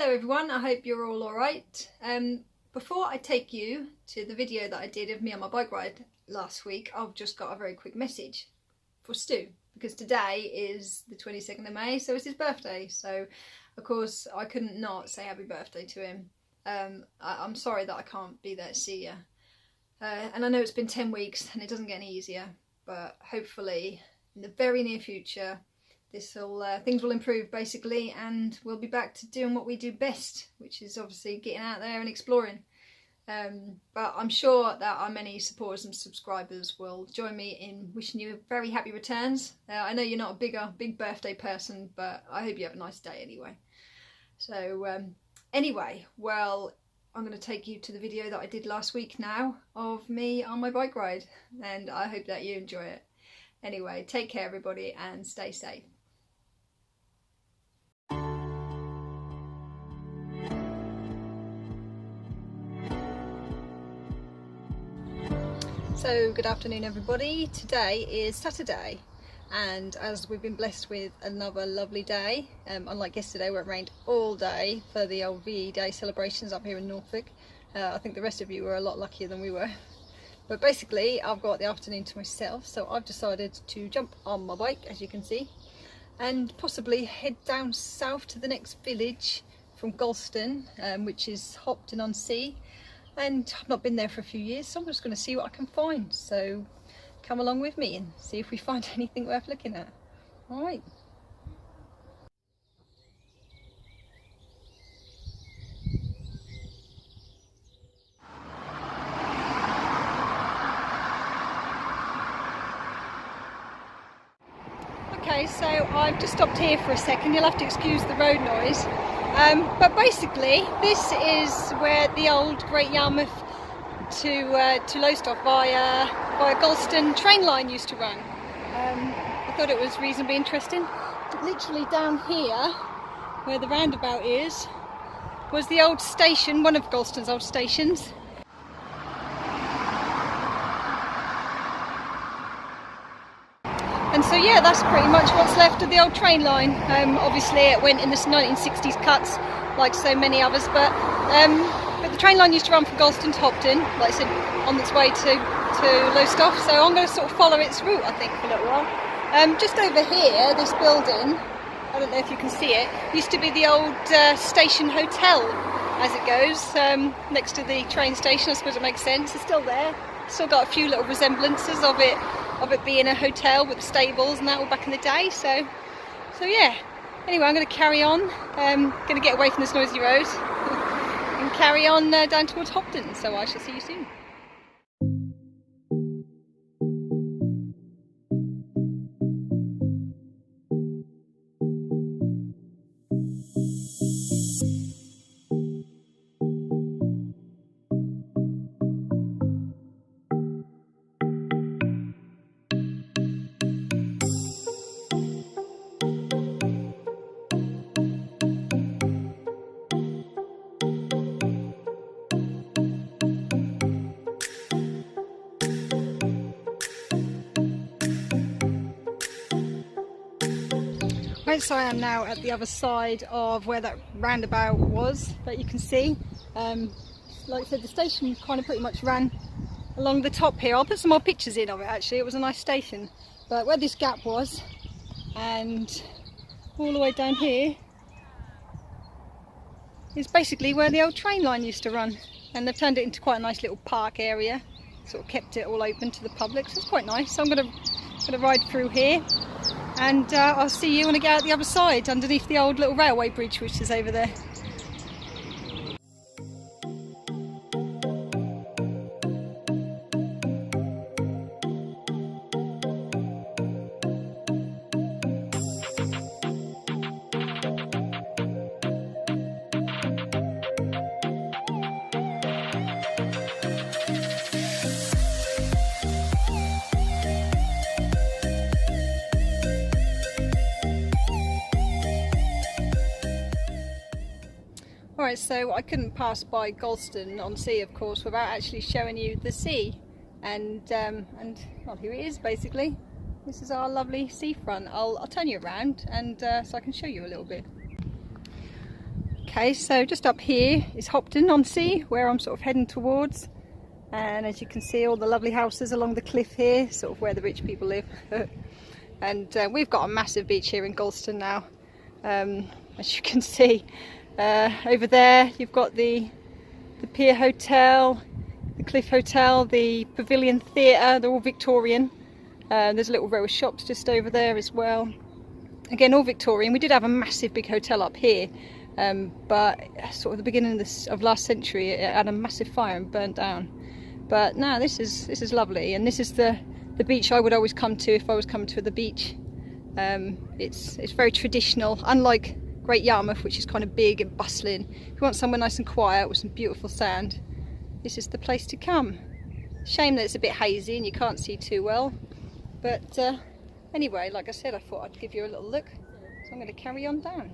Hello everyone, I hope you're all alright. Before I take you to the video that I did of me on my bike ride last week, I've just got a very quick message for Stu, because today is the 22nd of May, so it's his birthday, so of course I couldn't not say happy birthday to him. I'm sorry that I can't be there to see you. And I know it's been 10 weeks and it doesn't get any easier, but hopefully in the very near future things will improve basically, and we'll be back to doing what we do best, which is obviously getting out there and exploring. But I'm sure that our many supporters and subscribers will join me in wishing you very happy returns. I know you're not a big birthday person, but I hope you have a nice day anyway. So anyway, well, I'm going to take you to the video that I did last week now of me on my bike ride, and I hope that you enjoy it. Anyway, take care everybody and stay safe. So good afternoon everybody. Today is Saturday, and as we've been blessed with another lovely day, unlike yesterday where it rained all day for the old VE Day celebrations up here in Norfolk, I think the rest of you were a lot luckier than we were. But basically I've got the afternoon to myself, so I've decided to jump on my bike, as you can see, and possibly head down south to the next village from Gorleston, which is Hopton-on-Sea. And I've not been there for a few years, so I'm just going to see what I can find. So come along with me and see if we find anything worth looking at. All right. Okay, so I've just stopped here for a second. You'll have to excuse the road noise. But basically, this is where the old Great Yarmouth to Lowestoft via Gorleston train line used to run. I thought it was reasonably interesting. Literally down here, where the roundabout is, was the old station, one of Gorleston's old stations. And so yeah, that's pretty much what's left of the old train line. Obviously it went in the 1960s cuts, like so many others, but the train line used to run from Gorleston to Hopton, like I said, on its way to Lowestoft, so I'm going to sort of follow its route, I think, for a little while. Just over here, this building, I don't know if you can see it, used to be the old station hotel, as it goes, next to the train station. I suppose it makes sense. It's still there. Still got a few little resemblances of it being a hotel with stables and that all back in the day. So yeah. Anyway, I'm going to carry on. Going to get away from this noisy road and carry on down towards Hopton. So I shall see you soon. Right, so I am now at the other side of where that roundabout was that you can see. Like I said, the station kind of pretty much ran along the top here. I'll put some more pictures in of it actually, it was a nice station. But where this gap was, and all the way down here, is basically where the old train line used to run. And they've turned it into quite a nice little park area, sort of kept it all open to the public, so it's quite nice. So I'm going to ride through here. And I'll see you when I get out the other side, underneath the old little railway bridge which is over there. Alright, so I couldn't pass by Gorleston-on-Sea, of course, without actually showing you the sea. And well, here it is basically. This is our lovely seafront. I'll turn you around and so I can show you a little bit. Okay, so just up here is Hopton-on-Sea, where I'm sort of heading towards, and as you can see all the lovely houses along the cliff here, sort of where the rich people live. And we've got a massive beach here in Gorleston now, as you can see. Over there you've got the Pier Hotel, the Cliff Hotel, the Pavilion Theatre, they're all Victorian. There's a little row of shops just over there as well. Again, all Victorian. We did have a massive big hotel up here, but sort of the beginning of last century it had a massive fire and burnt down. But no, this is lovely, and this is the beach I would always come to if I was coming to the beach. It's very traditional, unlike Great Yarmouth, which is kind of big and bustling. If you want somewhere nice and quiet with some beautiful sand, this is the place to come. Shame that it's a bit hazy and you can't see too well, but anyway, like I said, I thought I'd give you a little look, so I'm going to carry on down.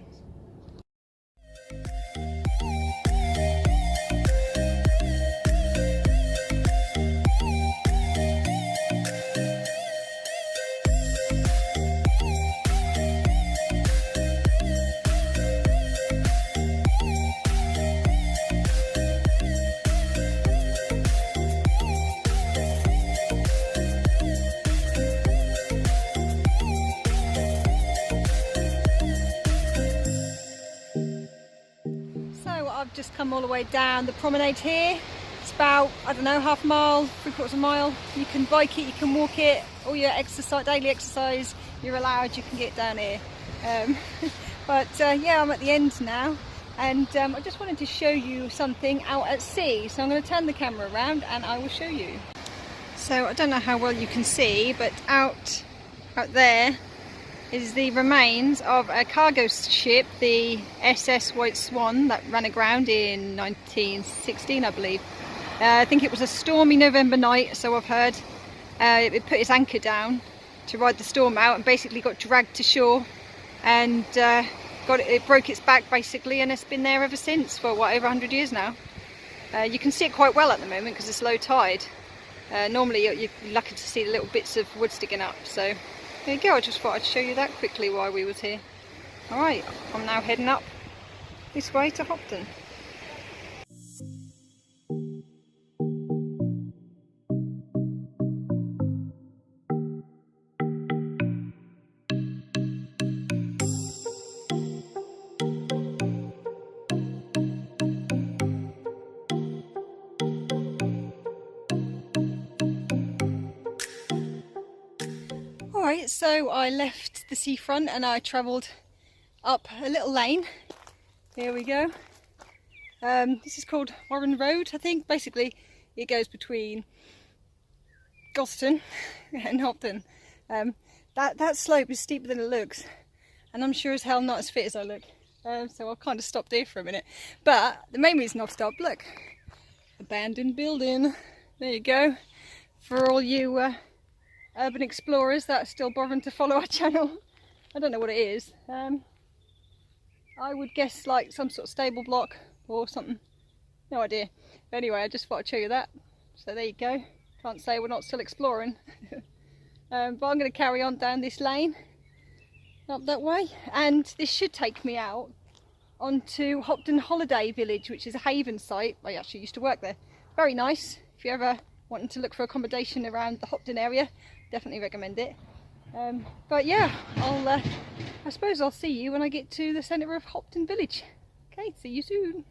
I've just come all the way down the promenade here. It's about, I don't know, half a mile, 3/4 of a mile. You can bike it, you can walk it, all your exercise, daily exercise you're allowed, you can get down here. But yeah, I'm at the end now, and I just wanted to show you something out at sea. So I'm going to turn the camera around and I will show you. So I don't know how well you can see, but out there is the remains of a cargo ship, the SS White Swan, that ran aground in 1916, I believe. I think it was a stormy November night, so I've heard. It put its anchor down to ride the storm out and basically got dragged to shore, and it broke its back basically, and it's been there ever since for what, over 100 years now. You can see it quite well at the moment because it's low tide. Normally you're lucky to see the little bits of wood sticking up, so there you go. I just thought I'd show you that quickly while we was here. Alright, I'm now heading up this way to Hopton. Alright, so I left the seafront and I travelled up a little lane. Here we go. This is called Warren Road, I think. Basically, it goes between Gorleston and Hopton. That slope is steeper than it looks, and I'm sure as hell not as fit as I look. So I've kind of stopped here for a minute. But the main reason I've stopped, look, abandoned building. There you go. For all you urban explorers that are still bothering to follow our channel. I don't know what it is. I would guess like some sort of stable block or something. No idea. But anyway, I just thought I'd show you that. So there you go. Can't say we're not still exploring. But I'm going to carry on down this lane up that way, and this should take me out onto Hopton Holiday Village, which is a haven site. I actually used to work there. Very nice. If you're ever wanting to look for accommodation around the Hopton area, definitely recommend it. But yeah, I suppose I'll see you when I get to the centre of Hopton Village. Okay, see you soon.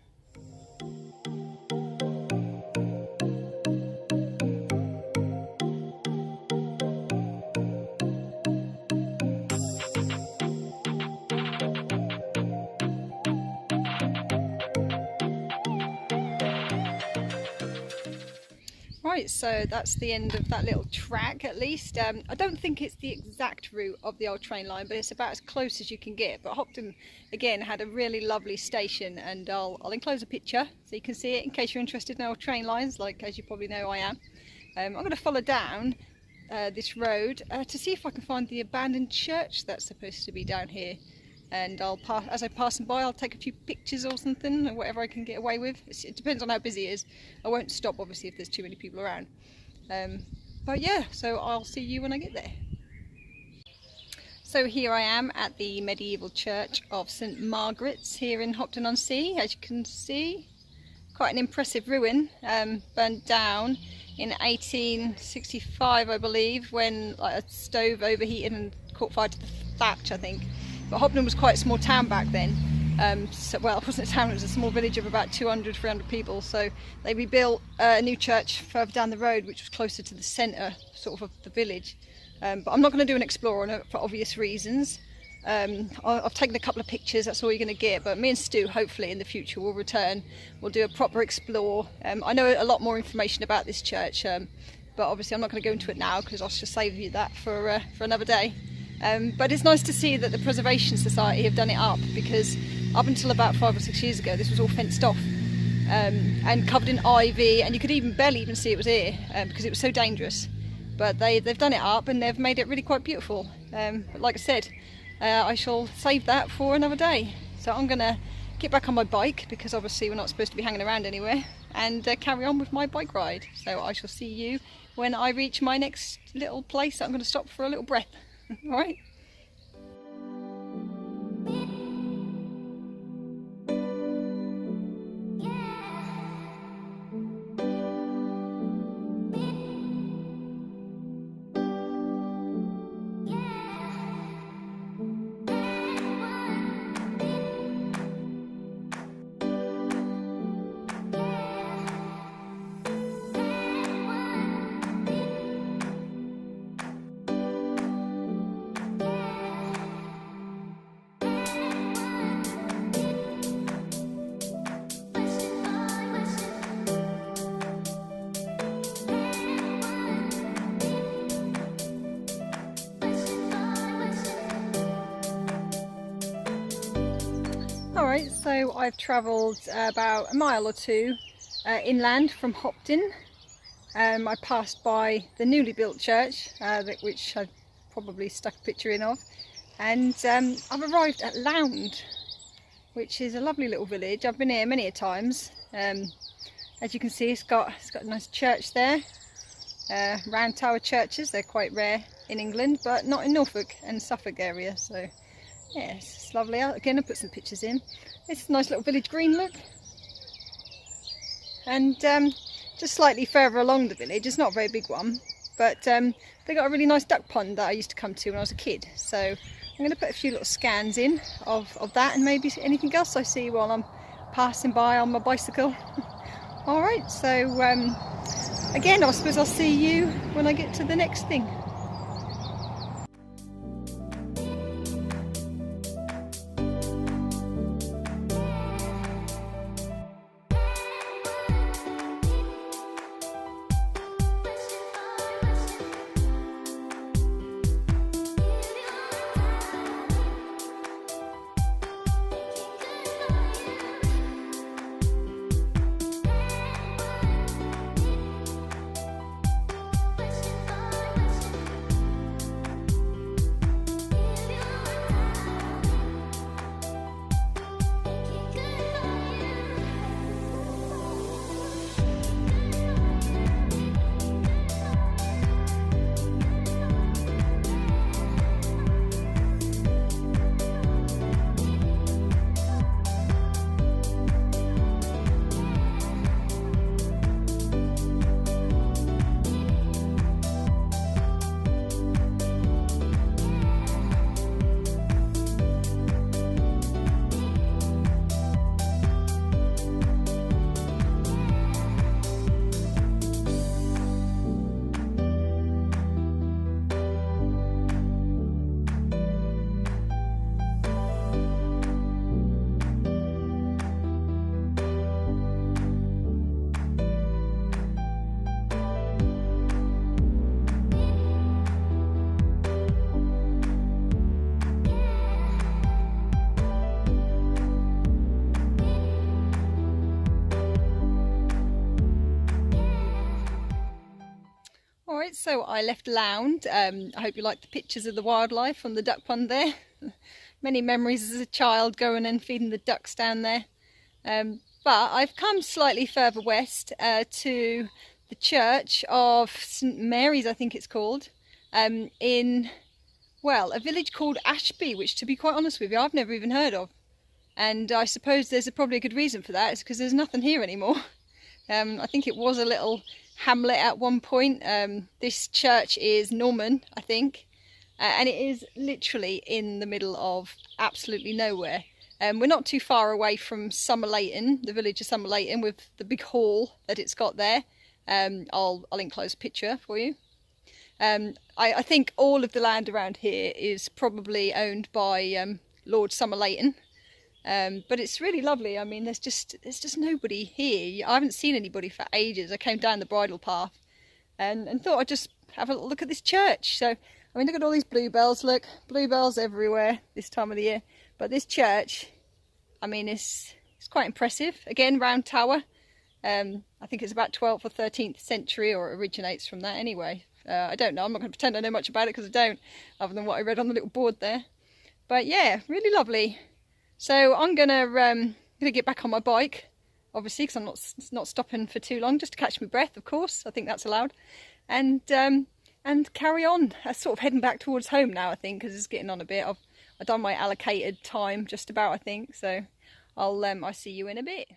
Right, so that's the end of that little track, at least. I don't think it's the exact route of the old train line, but it's about as close as you can get. But Hopton, again, had a really lovely station, and I'll enclose a picture so you can see it in case you're interested in old train lines, like, as you probably know, I am. I'm going to follow down this road to see if I can find the abandoned church that's supposed to be down here. And as I pass them by, I'll take a few pictures or something, or whatever I can get away with. It depends on how busy it is. I won't stop, obviously, if there's too many people around. But yeah, so I'll see you when I get there. So here I am at the medieval church of St Margaret's here in Hopton-on-Sea. As you can see, quite an impressive ruin, burnt down in 1865 I believe, when like a stove overheated and caught fire to the thatch, I think. But Hopton was quite a small town back then. Well, it wasn't a town, it was a small village of about 200-300 people, so they rebuilt a new church further down the road which was closer to the centre sort of the village. But I'm not going to do an explore on it for obvious reasons. I've taken a couple of pictures, that's all you're going to get, but me and Stu hopefully in the future will return, we'll do a proper explore. I know a lot more information about this church, but obviously I'm not going to go into it now because I'll just save you that for another day. But it's nice to see that the Preservation Society have done it up, because up until about 5 or 6 years ago this was all fenced off and covered in ivy, and you could barely even see it was here because it was so dangerous. But they've done it up and they've made it really quite beautiful. But like I said, I shall save that for another day. So I'm going to get back on my bike, because obviously we're not supposed to be hanging around anywhere, and carry on with my bike ride. So I shall see you when I reach my next little place that I'm going to stop for a little breath. Alright? Alright, so I've travelled about a mile or two inland from Hopton. I passed by the newly built church, which I probably stuck a picture in of, and I've arrived at Lound, which is a lovely little village. I've been here many a times. As you can see, it's got a nice church there. Round tower churches, they're quite rare in England, but not in Norfolk and Suffolk area, so yeah, it's lovely. Again, I'll put some pictures in. It's a nice little village green look. And just slightly further along the village, it's not a very big one, but they got a really nice duck pond that I used to come to when I was a kid. So I'm going to put a few little scans in of that, and maybe anything else I see while I'm passing by on my bicycle. Alright, so again, I suppose I'll see you when I get to the next thing. Alright, so I left Lound. I hope you liked the pictures of the wildlife from the duck pond there. Many memories as a child going and feeding the ducks down there. But I've come slightly further west to the church of St Mary's, I think it's called, in Well, a village called Ashby, which, to be quite honest with you, I've never even heard of. And I suppose there's probably a good reason for that. It's because there's nothing here anymore. I think it was a little hamlet at one point. This church is Norman, I think. And it is literally in the middle of absolutely nowhere. We're not too far away from Somerleyton, the village of Somerleyton, with the big hall that it's got there. I'll enclose a picture for you. I think all of the land around here is probably owned by Lord Somerleyton. But it's really lovely. I mean, there's just nobody here. I haven't seen anybody for ages. I came down the bridle path and thought I'd just have a look at this church. So, I mean, look at all these bluebells. Look, bluebells everywhere this time of the year. But this church, I mean, it's quite impressive. Again, round tower. I think it's about 12th or 13th century, or it originates from that anyway. I don't know. I'm not going to pretend I know much about it because I don't, other than what I read on the little board there. But yeah, really lovely. So I'm gonna get back on my bike, obviously, because I'm not stopping for too long, just to catch my breath, of course. I think that's allowed, and carry on. I'm sort of heading back towards home now, I think, because it's getting on a bit. I've done my allocated time just about, I think. So I'll see you in a bit.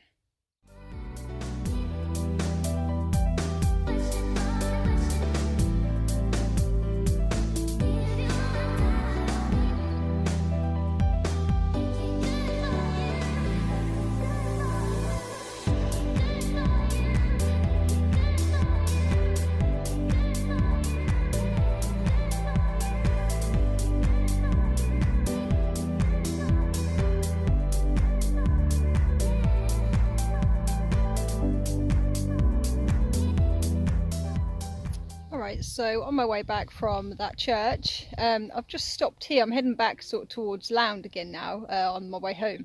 So on my way back from that church, I've just stopped here. I'm heading back sort of towards Lound again now on my way home.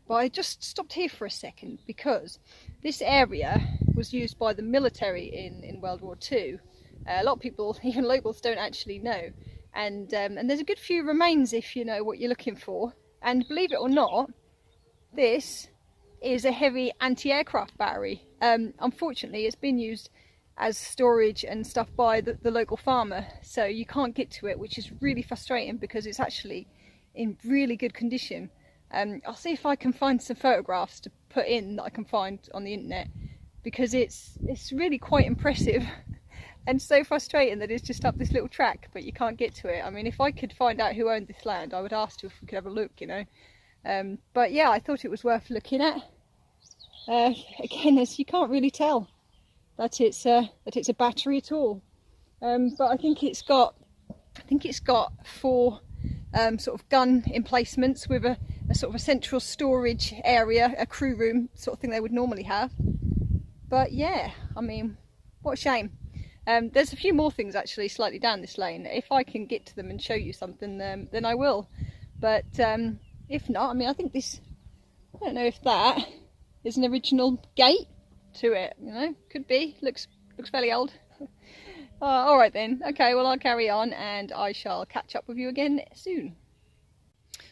But I just stopped here for a second because this area was used by the military in World War II. A lot of people, even locals, don't actually know. And there's a good few remains if you know what you're looking for. And believe it or not, this is a heavy anti-aircraft battery. Unfortunately, it's been used as storage and stuff by the local farmer, so you can't get to it, which is really frustrating because it's actually in really good condition. I'll see if I can find some photographs to put in that I can find on the internet, because it's really quite impressive and so frustrating that it's just up this little track but you can't get to it. I mean, if I could find out who owned this land, I would ask if we could have a look, you know. But yeah, I thought it was worth looking at. Again, as you can't really tell that it's a battery at all, but I think it's got 4 sort of gun emplacements with a sort of a central storage area, a crew room sort of thing they would normally have. But yeah, I mean, what a shame. There's a few more things actually slightly down this lane. If I can get to them and show you something, then I will. But if not, I mean, I think this, I don't know if that is an original gate to it, you know, could be. Looks fairly old. All right then. Okay, well, I'll carry on and I shall catch up with you again soon.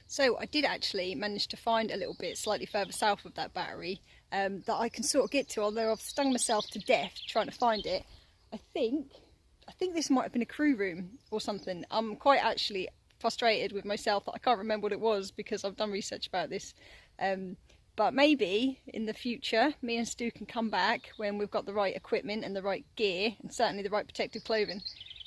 So I did actually manage to find a little bit slightly further south of that battery that I can sort of get to, although I've stung myself to death trying to find it. I think this might have been a crew room or something. I'm quite actually frustrated with myself that I can't remember what it was because I've done research about this. But maybe in the future, me and Stu can come back when we've got the right equipment and the right gear, and certainly the right protective clothing,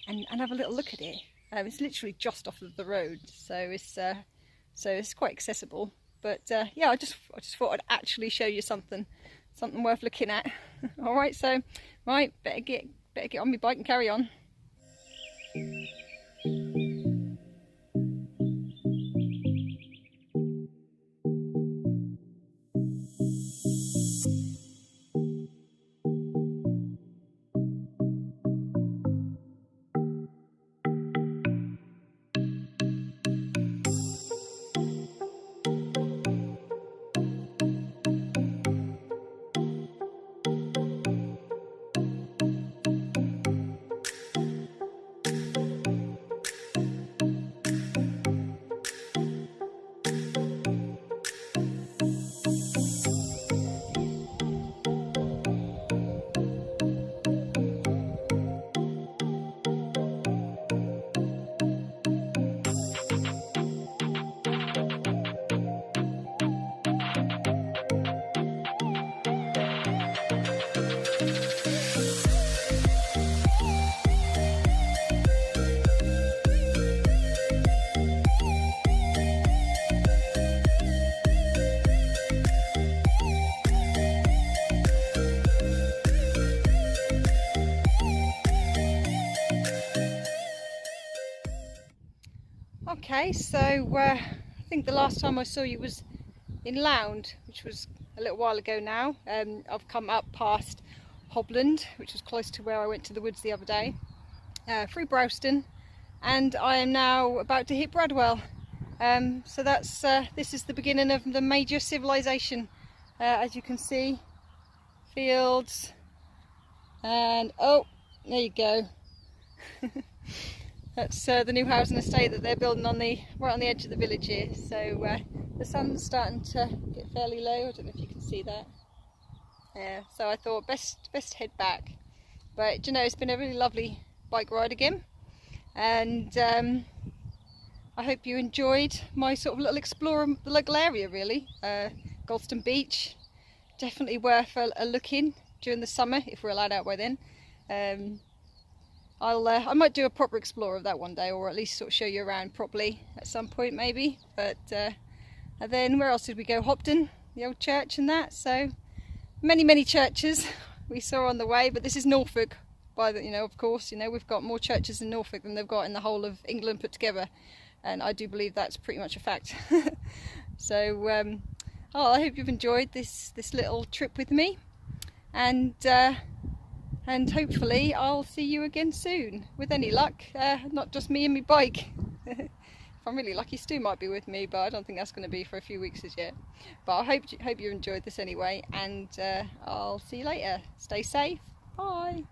and have a little look at it. It's literally just off of the road, so it's quite accessible. But yeah, I just thought I'd actually show you something worth looking at. All right, so right, better get on my bike and carry on. Okay, so I think the last time I saw you was in Lound, which was a little while ago now. I've come up past Hopland, which was close to where I went to the woods the other day, through Browston, and I am now about to hit Bradwell. So that's this is the beginning of the major civilization. As you can see, fields, and oh, there you go. That's the new housing estate that they're building on right on the edge of the village here. So the sun's starting to get fairly low. I don't know if you can see that. Yeah. So I thought best head back. But you know, it's been a really lovely bike ride again, and I hope you enjoyed my sort of little explore of the local area. Really, Gorleston Beach, definitely worth a look in during the summer if we're allowed out by then. I might do a proper explore of that one day, or at least sort of show you around properly at some point maybe. But and then where else did we go? Hopton, the old church and that. So many churches we saw on the way. But this is Norfolk, of course, we've got more churches in Norfolk than they've got in the whole of England put together, and I do believe that's pretty much a fact. So I hope you've enjoyed this little trip with me, and hopefully I'll see you again soon, with any luck, not just me and my bike. If I'm really lucky, Stu might be with me, but I don't think that's going to be for a few weeks as yet. But I hope you enjoyed this anyway, and I'll see you later. Stay safe. Bye.